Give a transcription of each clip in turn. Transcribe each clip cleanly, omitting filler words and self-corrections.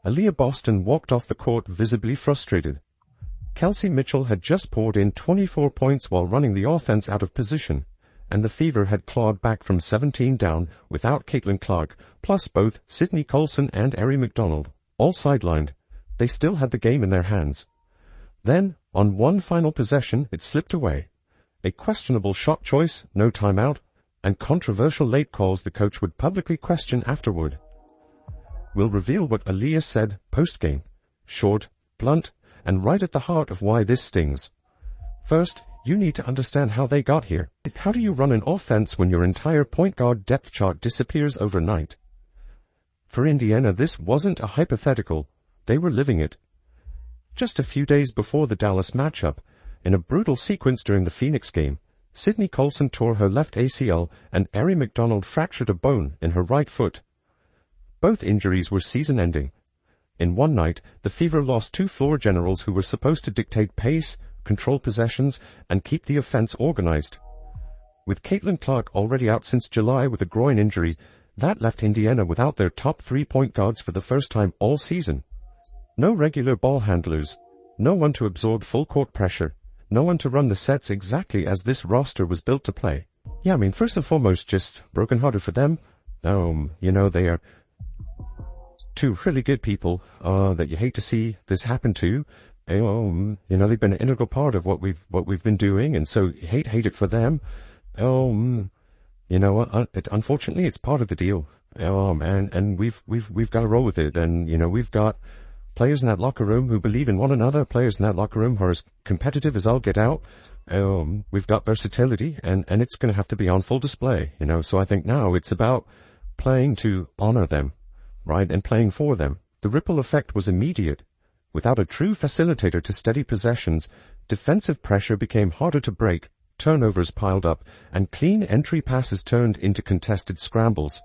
Aliyah Boston walked off the court visibly frustrated. Kelsey Mitchell had just poured in 24 points while running the offense out of position, and the Fever had clawed back from 17 down without Caitlin Clark, plus both Sydney Colson and Aari McDonald, all sidelined. They still had the game in their hands. Then, on one final possession, it slipped away. A questionable shot choice, no timeout, and controversial late calls the coach would publicly question afterward. We'll reveal what Aliyah said post-game. Short, blunt, and right at the heart of why this stings. First, you need to understand how they got here. How do you run an offense when your entire point guard depth chart disappears overnight? For Indiana, this wasn't a hypothetical. They were living it. Just a few days before the Dallas matchup, in a brutal sequence during the Phoenix game, Sydney Colson tore her left ACL and Aari McDonald fractured a bone in her right foot. Both injuries were season-ending. In one night, the Fever lost two floor generals who were supposed to dictate pace, control possessions, and keep the offense organized. With Caitlin Clark already out since July with a groin injury, that left Indiana without their top 3-point guards for the first time all season. No regular ball handlers, no one to absorb full-court pressure, no one to run the sets exactly as this roster was built to play. Yeah, first and foremost, just brokenhearted for them. They are two really good people that you hate to see this happen to. They've been an integral part of what we've been doing, and so hate it for them. Unfortunately, it's part of the deal. And we've got to roll with it. And we've got players in that locker room who believe in one another. Players in that locker room who are as competitive as all get out. We've got versatility, and it's going to have to be on full display. So I think now it's about playing to honor them, right, and playing for them. The ripple effect was immediate. Without a true facilitator to steady possessions, defensive pressure became harder to break, turnovers piled up, and clean entry passes turned into contested scrambles.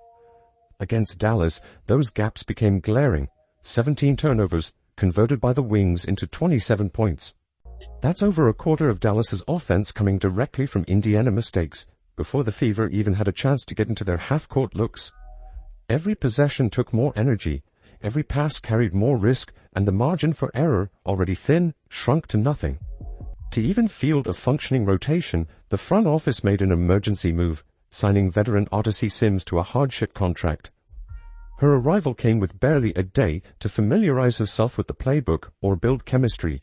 Against Dallas, those gaps became glaring. 17 turnovers, converted by the wings into 27 points. That's over a quarter of Dallas's offense coming directly from Indiana mistakes, before the Fever even had a chance to get into their half-court looks. Every possession took more energy, every pass carried more risk, and the margin for error, already thin, shrunk to nothing. To even field a functioning rotation, the front office made an emergency move, signing veteran Odyssey Sims to a hardship contract. Her arrival came with barely a day to familiarize herself with the playbook or build chemistry.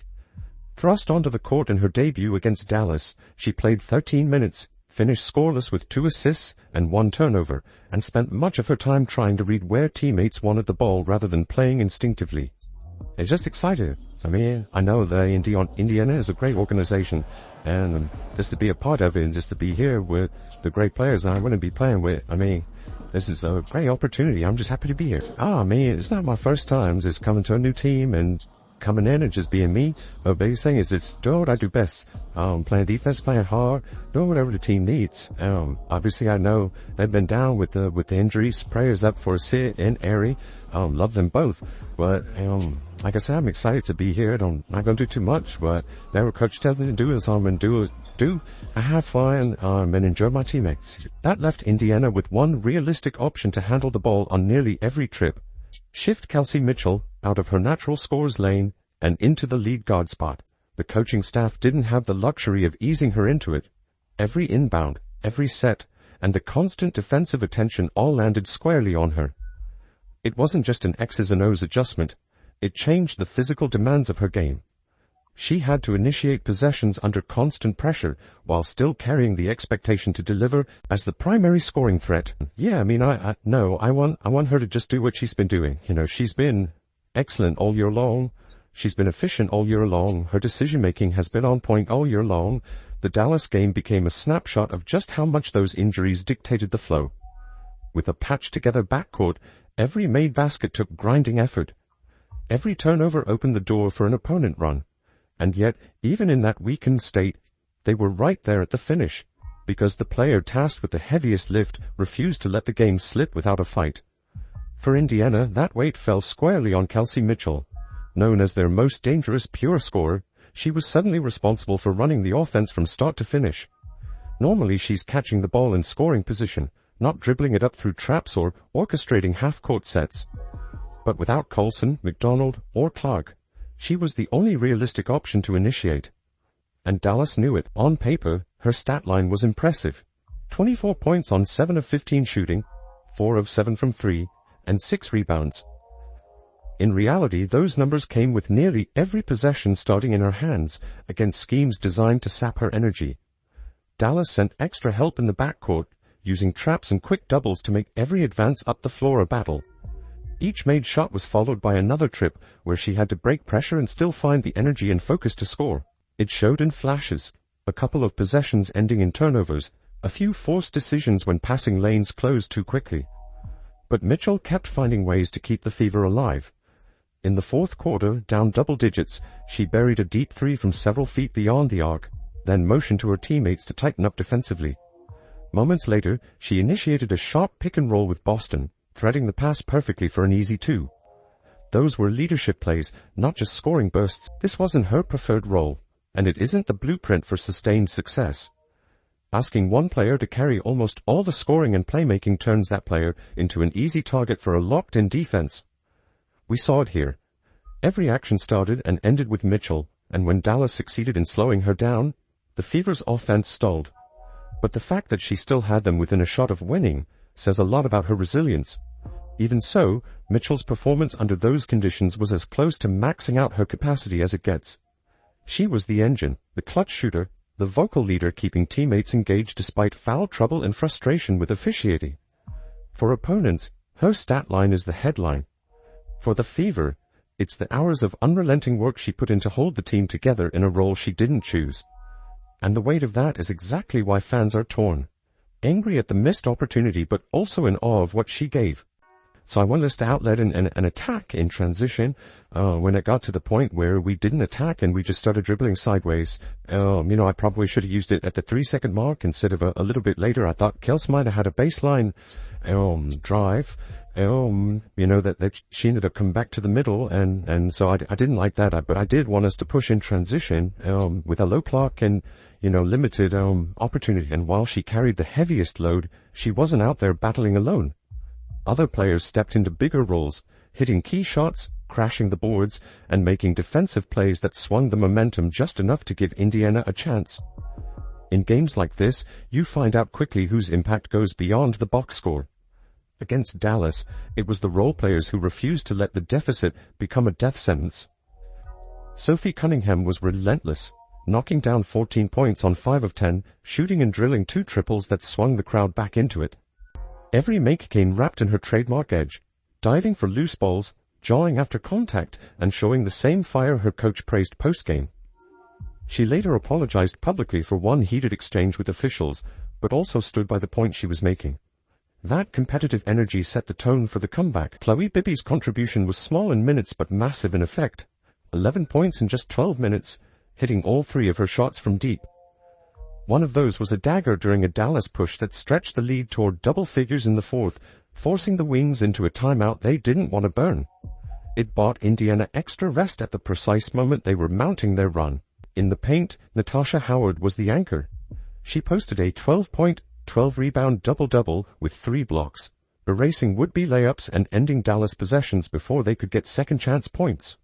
Thrust onto the court in her debut against Dallas, she played 13 minutes, finished scoreless with 2 assists and 1 turnover, and spent much of her time trying to read where teammates wanted the ball rather than playing instinctively. It's just excited. I know that Indiana is a great organization, and just to be a part of it and just to be here with the great players I want to be playing with, this is a great opportunity. I'm just happy to be here. It's not my first time just coming to a new team and coming in and just being me. The biggest thing is just doing what I do best. Playing defense, playing hard, doing whatever the team needs. Obviously I know they've been down with the injuries. Prayers up for Sid and Aari. Love them both. But, like I said, I'm excited to be here. I'm not going to do too much, but whatever coach tells me to do is I'm going to do. I have fun, and enjoy my teammates. That left Indiana with one realistic option to handle the ball on nearly every trip. Shift Kelsey Mitchell out of her natural scores lane and into the lead guard spot. The coaching staff didn't have the luxury of easing her into it. Every inbound, every set, and the constant defensive attention all landed squarely on her. It wasn't just an X's and O's adjustment. It changed the physical demands of her game. She had to initiate possessions under constant pressure while still carrying the expectation to deliver as the primary scoring threat. Yeah, I want her to just do what she's been doing. She's been excellent all year long. She's been efficient all year long. Her decision-making has been on point all year long. The Dallas game became a snapshot of just how much those injuries dictated the flow. With a patched-together backcourt, every made basket took grinding effort. Every turnover opened the door for an opponent run. And yet, even in that weakened state, they were right there at the finish, because the player tasked with the heaviest lift refused to let the game slip without a fight. For Indiana, that weight fell squarely on Kelsey Mitchell. Known as their most dangerous pure scorer, she was suddenly responsible for running the offense from start to finish. Normally she's catching the ball in scoring position, not dribbling it up through traps or orchestrating half-court sets. But without Coulson, McDonald, or Clark, she was the only realistic option to initiate. And Dallas knew it. On paper, her stat line was impressive. 24 points on 7 of 15 shooting, 4 of 7 from 3, and 6 rebounds. In reality, those numbers came with nearly every possession starting in her hands against schemes designed to sap her energy. Dallas sent extra help in the backcourt, using traps and quick doubles to make every advance up the floor a battle. Each made shot was followed by another trip where she had to break pressure and still find the energy and focus to score. It showed in flashes, a couple of possessions ending in turnovers, a few forced decisions when passing lanes closed too quickly. But Mitchell kept finding ways to keep the Fever alive. In the fourth quarter, down double digits, she buried a deep three from several feet beyond the arc, then motioned to her teammates to tighten up defensively. Moments later, she initiated a sharp pick and roll with Boston, threading the pass perfectly for an easy 2. Those were leadership plays, not just scoring bursts. This wasn't her preferred role, and it isn't the blueprint for sustained success. Asking one player to carry almost all the scoring and playmaking turns that player into an easy target for a locked-in defense. We saw it here. Every action started and ended with Mitchell, and when Dallas succeeded in slowing her down, the Fever's offense stalled. But the fact that she still had them within a shot of winning says a lot about her resilience. Even so, Mitchell's performance under those conditions was as close to maxing out her capacity as it gets. She was the engine, the clutch shooter, the vocal leader keeping teammates engaged despite foul trouble and frustration with officiating. For opponents, her stat line is the headline. For the Fever, it's the hours of unrelenting work she put in to hold the team together in a role she didn't choose. And the weight of that is exactly why fans are torn. Angry at the missed opportunity, but also in awe of what she gave. So I wanted us to outlet an attack in transition. When it got to the point where we didn't attack and we just started dribbling sideways, I probably should have used it at the 3-second mark instead of a little bit later. I thought Kels might have had a baseline drive, that she ended up coming back to the middle, and so I didn't like that. But I did want us to push in transition with a low clock and limited opportunity. And while she carried the heaviest load, she wasn't out there battling alone. Other players stepped into bigger roles, hitting key shots, crashing the boards, and making defensive plays that swung the momentum just enough to give Indiana a chance. In games like this, you find out quickly whose impact goes beyond the box score. Against Dallas, it was the role players who refused to let the deficit become a death sentence. Sophie Cunningham was relentless, knocking down 14 points on 5 of 10, shooting and drilling 2 triples that swung the crowd back into it. Every make came wrapped in her trademark edge, diving for loose balls, jawing after contact, and showing the same fire her coach praised post-game. She later apologized publicly for one heated exchange with officials, but also stood by the point she was making. That competitive energy set the tone for the comeback. Chloe Bibby's contribution was small in minutes but massive in effect. 11 points in just 12 minutes, hitting all 3 of her shots from deep. One of those was a dagger during a Dallas push that stretched the lead toward double figures in the fourth, forcing the Wings into a timeout they didn't want to burn. It bought Indiana extra rest at the precise moment they were mounting their run. In the paint, Natasha Howard was the anchor. She posted a 12-point, 12-rebound double-double with 3 blocks, erasing would-be layups and ending Dallas possessions before they could get second-chance points.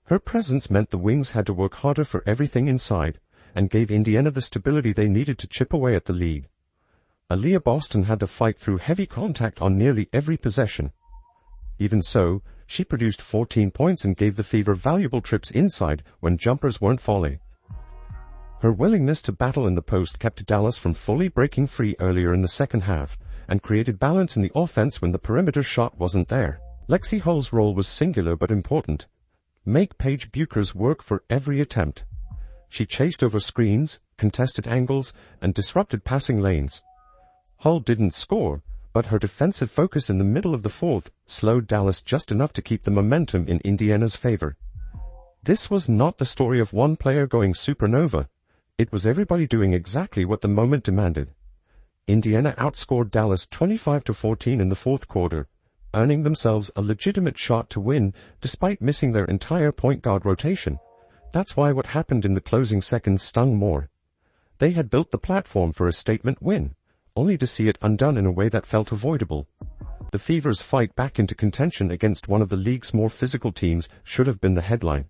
Her presence meant the Wings had to work harder for everything inside, and gave Indiana the stability they needed to chip away at the lead. Aliyah Boston had to fight through heavy contact on nearly every possession. Even so, she produced 14 points and gave the Fever valuable trips inside when jumpers weren't falling. Her willingness to battle in the post kept Dallas from fully breaking free earlier in the second half, and created balance in the offense when the perimeter shot wasn't there. Lexi Hull's role was singular but important. Make Paige Bucher's work for every attempt. She chased over screens, contested angles, and disrupted passing lanes. Hull didn't score, but her defensive focus in the middle of the fourth slowed Dallas just enough to keep the momentum in Indiana's favor. This was not the story of one player going supernova. It was everybody doing exactly what the moment demanded. Indiana outscored Dallas 25-14 in the fourth quarter, earning themselves a legitimate shot to win despite missing their entire point guard rotation. That's why what happened in the closing seconds stung more. They had built the platform for a statement win, only to see it undone in a way that felt avoidable. The Fever's fight back into contention against one of the league's more physical teams should have been the headline.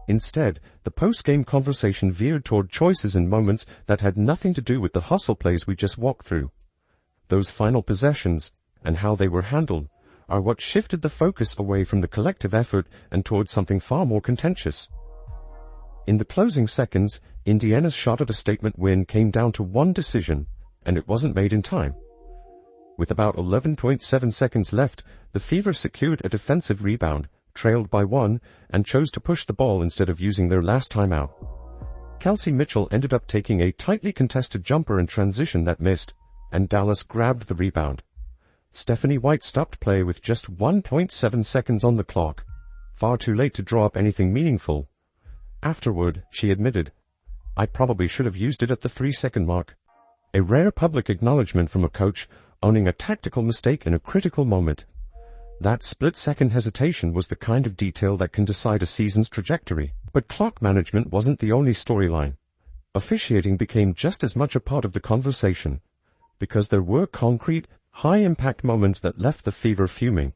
Instead, the post-game conversation veered toward choices and moments that had nothing to do with the hustle plays we just walked through. Those final possessions, and how they were handled, are what shifted the focus away from the collective effort and towards something far more contentious. In the closing seconds, Indiana's shot at a statement win came down to one decision, and it wasn't made in time. With about 11.7 seconds left, the Fever secured a defensive rebound, trailed by 1, and chose to push the ball instead of using their last timeout. Kelsey Mitchell ended up taking a tightly contested jumper in transition that missed, and Dallas grabbed the rebound. Stephanie White stopped play with just 1.7 seconds on the clock, far too late to draw up anything meaningful. Afterward, she admitted, "I probably should have used it at the 3-second mark." A rare public acknowledgement from a coach owning a tactical mistake in a critical moment. That split-second hesitation was the kind of detail that can decide a season's trajectory. But clock management wasn't the only storyline. Officiating became just as much a part of the conversation, because there were concrete, high-impact moments that left the Fever fuming.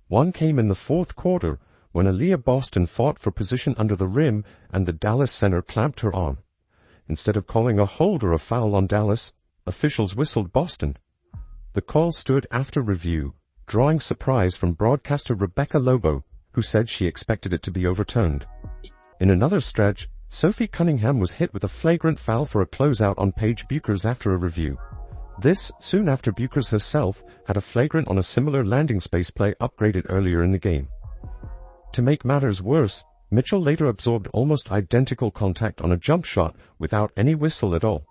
One came in the fourth quarter, when Aliyah Boston fought for position under the rim and the Dallas center clamped her arm. Instead of calling a hold or a foul on Dallas, officials whistled Boston. The call stood after review, drawing surprise from broadcaster Rebecca Lobo, who said she expected it to be overturned. In another stretch, Sophie Cunningham was hit with a flagrant foul for a closeout on Paige Buchers after a review. This, soon after Buchers herself had a flagrant on a similar landing space play upgraded earlier in the game. To make matters worse, Mitchell later absorbed almost identical contact on a jump shot without any whistle at all.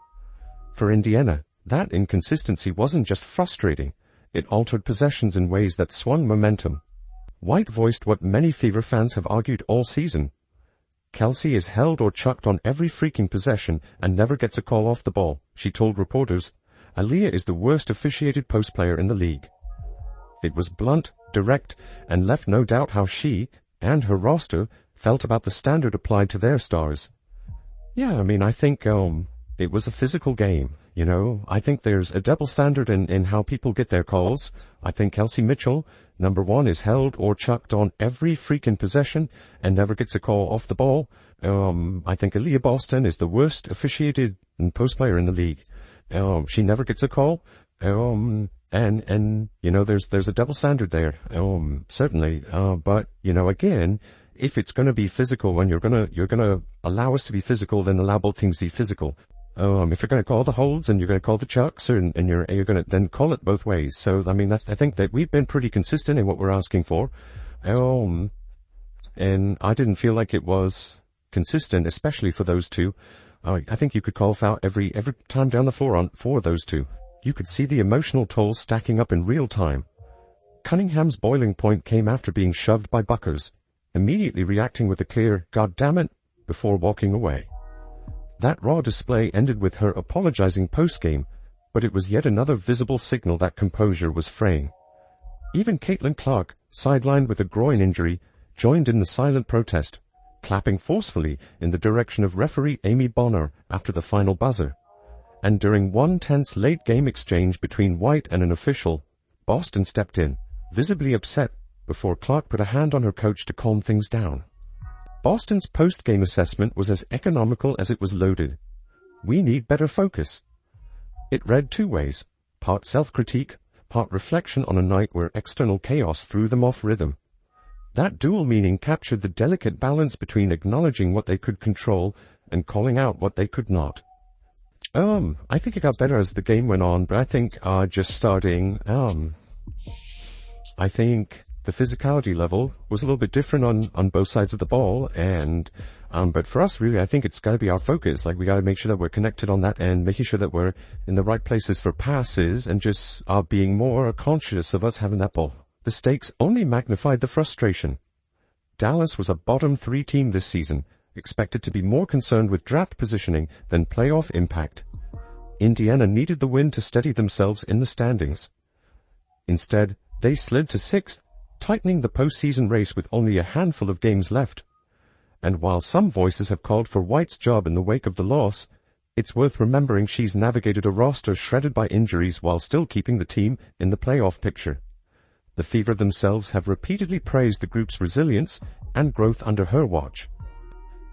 For Indiana, that inconsistency wasn't just frustrating, it altered possessions in ways that swung momentum. White voiced what many Fever fans have argued all season. Kelsey is held or chucked on every freaking possession and never gets a call off the ball, she told reporters. Aliyah is the worst officiated post player in the league. It was blunt, direct, and left no doubt how she, and her roster, felt about the standard applied to their stars. Yeah, I think, it was a physical game, I think there's a double standard in how people get their calls. I think Kelsey Mitchell, number 1, is held or chucked on every freaking possession and never gets a call off the ball. I think Aliyah Boston is the worst officiated post player in the league. She never gets a call. And there's a double standard there. Certainly. But, again, if it's gonna be physical and you're gonna allow us to be physical, then allow both teams to be physical. If you're gonna call the holds and you're gonna call the chucks and you're gonna then call it both ways. So, I think that we've been pretty consistent in what we're asking for. And I didn't feel like it was consistent, especially for those two. I think you could call foul every time down the floor for those two. You could see the emotional toll stacking up in real time. Cunningham's boiling point came after being shoved by Buchers, immediately reacting with a clear, "God damn it," before walking away. That raw display ended with her apologizing post-game, but it was yet another visible signal that composure was fraying. Even Caitlin Clark, sidelined with a groin injury, joined in the silent protest, clapping forcefully in the direction of referee Amy Bonner after the final buzzer. And during one tense late-game exchange between White and an official, Boston stepped in, visibly upset, before Clark put a hand on her coach to calm things down. Boston's post-game assessment was as economical as it was loaded. "We need better focus." It read two ways, part self-critique, part reflection on a night where external chaos threw them off rhythm. That dual meaning captured the delicate balance between acknowledging what they could control and calling out what they could not. I think it got better as the game went on, but I think, just starting, I think the physicality level was a little bit different on both sides of the ball, and, but for us really, I think it's gotta be our focus. Like, we gotta make sure that we're connected on that end, making sure that we're in the right places for passes, and just, being more conscious of us having that ball. The stakes only magnified the frustration. Dallas was a bottom 3 team this season, expected to be more concerned with draft positioning than playoff impact. Indiana needed the win to steady themselves in the standings. Instead, they slid to 6th, tightening the postseason race with only a handful of games left. And while some voices have called for White's job in the wake of the loss, it's worth remembering she's navigated a roster shredded by injuries while still keeping the team in the playoff picture. The Fever themselves have repeatedly praised the group's resilience and growth under her watch.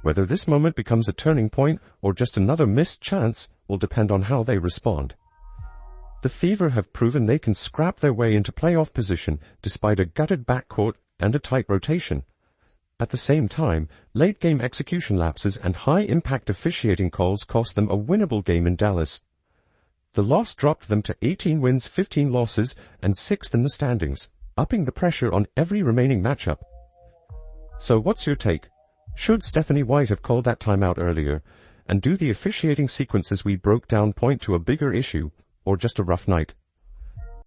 Whether this moment becomes a turning point or just another missed chance will depend on how they respond. The Fever have proven they can scrap their way into playoff position despite a gutted backcourt and a tight rotation. At the same time, late-game execution lapses and high-impact officiating calls cost them a winnable game in Dallas. The loss dropped them to 18 wins, 15 losses, and 6th in the standings, upping the pressure on every remaining matchup. So what's your take? Should Stephanie White have called that timeout earlier? And do the officiating sequences we broke down point to a bigger issue, or just a rough night?